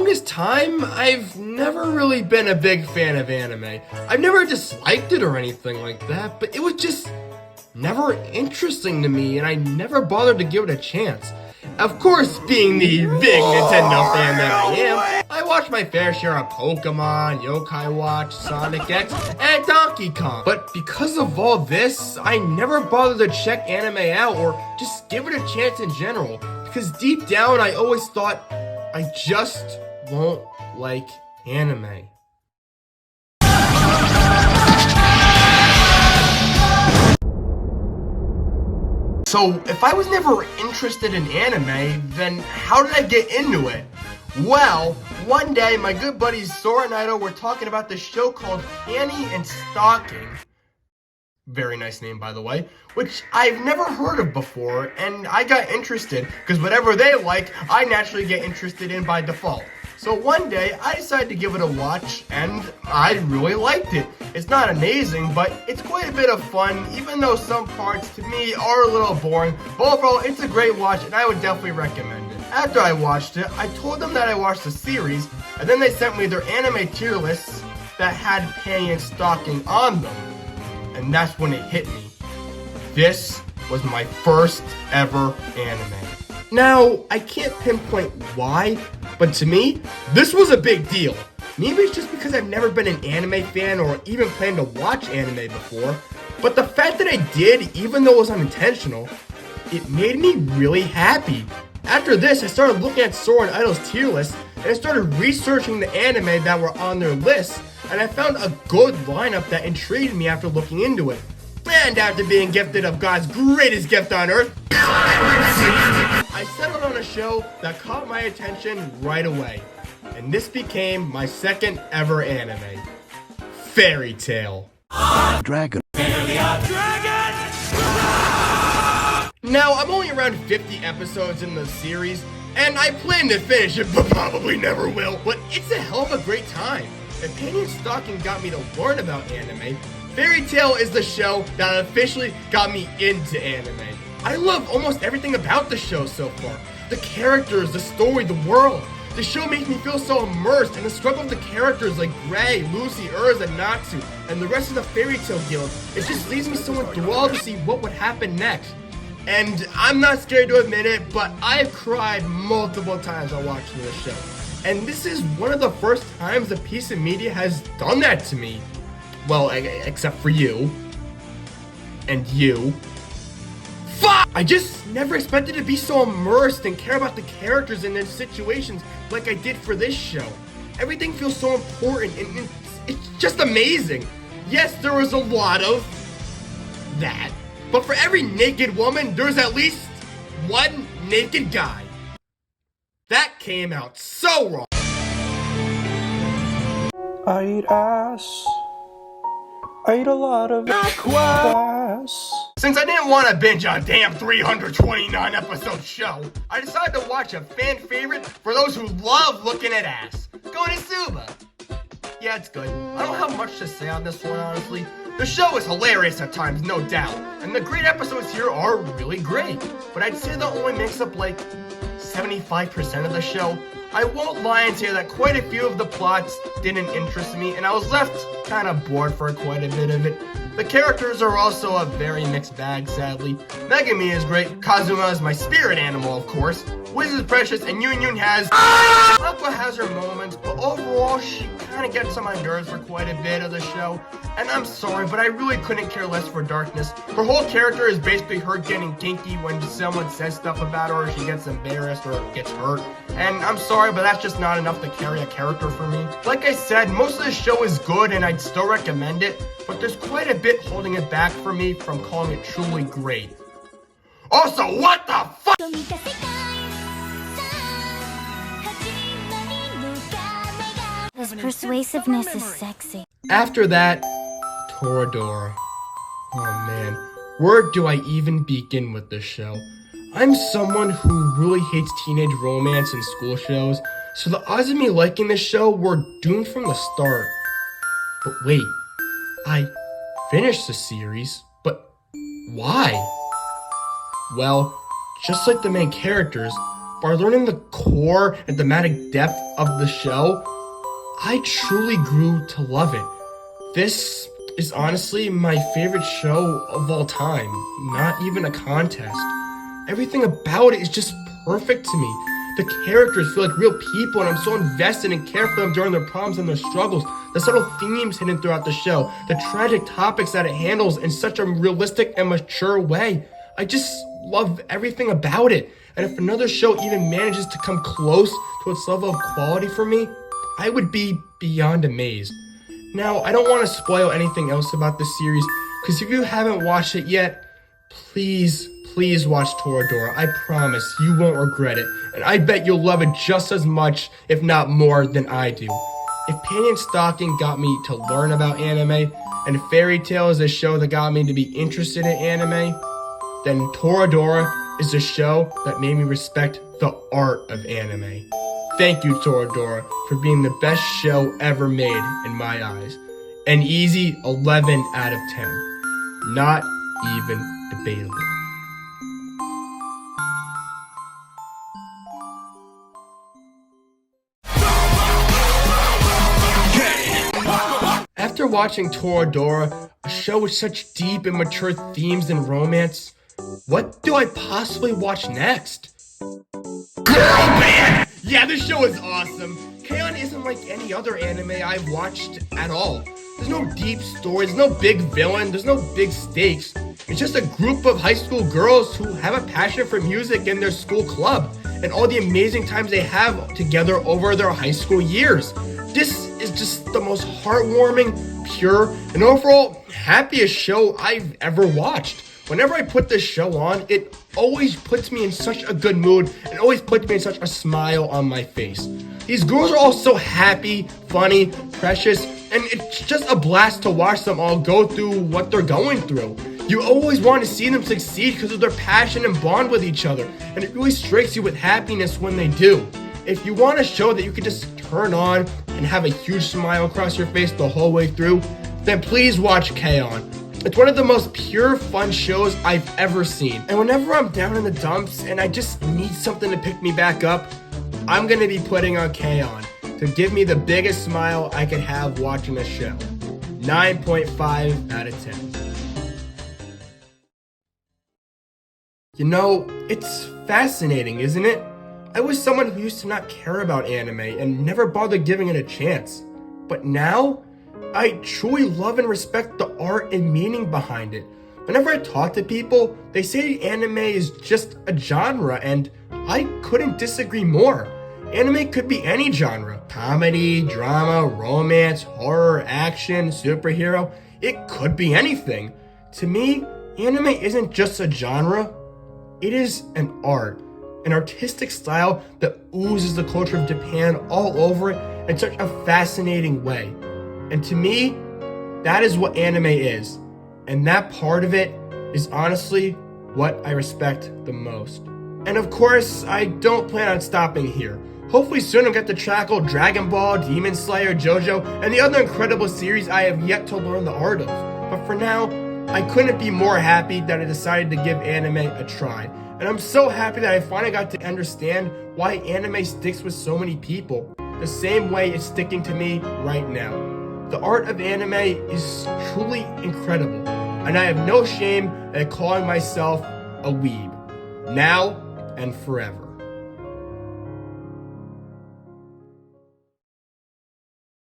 longest time, I've never really been a big fan of anime. I've never disliked it or anything like that, but it was just never interesting to me, and I never bothered to give it a chance. Of course, being the big Nintendo fan that I am, I watch my fair share of Pokemon, Yokai Watch, Sonic X, and Donkey Kong. But because of all this, I never bothered to check anime out or just give it a chance in general. Because deep down, I always thought, I just won't like anime. So, if I was never interested in anime, then how did I get into it? Well, one day my good buddies Sora and Ido were talking about this show called Panty and Stocking. Very nice name, by the way, which I've never heard of before, and I got interested, because whatever they like, I naturally get interested in by default. So one day, I decided to give it a watch, and I really liked it. It's not amazing, but it's quite a bit of fun, even though some parts, to me, are a little boring. But overall, it's a great watch, and I would definitely recommend it. After I watched it, I told them that I watched the series, and then they sent me their anime tier lists that had Panty and Stocking on them. And that's when it hit me. This was my first ever anime. Now, I can't pinpoint why, but to me, this was a big deal. Maybe it's just because I've never been an anime fan or even planned to watch anime before, but the fact that I did, even though it was unintentional, it made me really happy. After this, I started looking at Sora and Ido's tier list, and I started researching the anime that were on their list, and I found a good lineup that intrigued me after looking into it. And after being gifted of God's greatest gift on earth, I settled on a show that caught my attention right away. And this became my second ever anime. Fairy Tail. Dragon. Now, I'm only around 50 episodes in the series, and I plan to finish it, but probably never will. But it's a hell of a great time. If Panty and Stocking got me to learn about anime, Fairy Tail is the show that officially got me into anime. I love almost everything about the show so far. The characters, the story, the world. The show makes me feel so immersed in the struggle of the characters like Gray, Lucy, Urza, Natsu, and the rest of the Fairy Tail Guild. It just leaves me so enthralled to see what would happen next. And I'm not scared to admit it, but I've cried multiple times while watching this show. And this is one of the first times a piece of media has done that to me. Well, except for you. And you. Fuck! I just never expected to be so immersed and care about the characters and their situations like I did for this show. Everything feels so important and it's just amazing. Yes, there was a lot of that. But for every naked woman, there's at least one naked guy. That came out so wrong. I eat ass. I eat a lot of ass. Since I didn't want to binge a damn 329 episode show, I decided to watch a fan favorite for those who love looking at ass. Konosuba. Yeah, it's good. I don't have much to say on this one, honestly. The show is hilarious at times, no doubt, and the great episodes here are really great. But I'd say that only makes up like 75% of the show. I won't lie and say that quite a few of the plots didn't interest me, and I was left kind of bored for quite a bit of it. The characters are also a very mixed bag, sadly. Megami is great, Kazuma is my spirit animal, of course. Wiz is precious, and Yun Yun has... Aqua has her moments, but overall, she kind of gets on my nerves for quite a bit of the show. And I'm sorry, but I really couldn't care less for Darkness. Her whole character is basically her getting kinky when someone says stuff about her, or she gets embarrassed, or gets hurt. And I'm sorry, but that's just not enough to carry a character for me. Like I said, most of the show is good, and I'd still recommend it, but there's quite a bit holding it back for me from calling it truly great. Also, what the fuck? His persuasiveness is sexy. After that, Toradora. Oh man, where do I even begin with this show? I'm someone who really hates teenage romance and school shows, so the odds of me liking this show were doomed from the start. But wait, I finished the series, but why? Well, just like the main characters, by learning the core and thematic depth of the show, I truly grew to love it. This is honestly my favorite show of all time, not even a contest. Everything about it is just perfect to me. The characters feel like real people, and I'm so invested and care for them during their problems and their struggles. The subtle themes hidden throughout the show, the tragic topics that it handles in such a realistic and mature way. I just love everything about it. And if another show even manages to come close to its level of quality for me, I would be beyond amazed. Now, I don't want to spoil anything else about the series, because if you haven't watched it yet, please watch Toradora. I promise you won't regret it, and I bet you'll love it just as much, if not more, than I do. If Panty and Stocking got me to learn about anime, and Fairy Tail is a show that got me to be interested in anime, then Toradora is a show that made me respect the art of anime. Thank you, Toradora, for being the best show ever made in my eyes. An easy 11 out of 10. Not even debatable. After watching Toradora, a show with such deep and mature themes and romance, what do I possibly watch next? Girl Band! Yeah, this show is awesome. K-On! Isn't like any other anime I've watched at all. There's no deep story, there's no big villain, there's no big stakes. It's just a group of high school girls who have a passion for music in their school club, and all the amazing times they have together over their high school years. This is just the most heartwarming, pure, and overall happiest show I've ever watched. Whenever I put this show on, it always puts me in such a good mood and always puts me in such a smile on my face. These girls are all so happy, funny, precious, and it's just a blast to watch them all go through what they're going through. You always want to see them succeed because of their passion and bond with each other, and it really strikes you with happiness when they do. If you want a show that you can just turn on and have a huge smile across your face the whole way through, then please watch K-On! It's one of the most pure, fun shows I've ever seen. And whenever I'm down in the dumps and I just need something to pick me back up, I'm gonna be putting on K-On! To give me the biggest smile I could have watching a show. 9.5 out of 10. You know, it's fascinating, isn't it? I was someone who used to not care about anime and never bothered giving it a chance. But now, I truly love and respect the art and meaning behind it. Whenever I talk to people, they say anime is just a genre, and I couldn't disagree more. Anime could be any genre. Comedy, drama, romance, horror, action, superhero. It could be anything. To me, anime isn't just a genre. It is an art. An artistic style that oozes the culture of Japan all over it in such a fascinating way. And to me, that is what anime is. And that part of it is honestly what I respect the most. And of course, I don't plan on stopping here. Hopefully soon I'll get to tackle Dragon Ball, Demon Slayer, JoJo, and the other incredible series I have yet to learn the art of. But for now, I couldn't be more happy that I decided to give anime a try. And I'm so happy that I finally got to understand why anime sticks with so many people, the same way it's sticking to me right now. The art of anime is truly incredible, and I have no shame at calling myself a weeb, now and forever.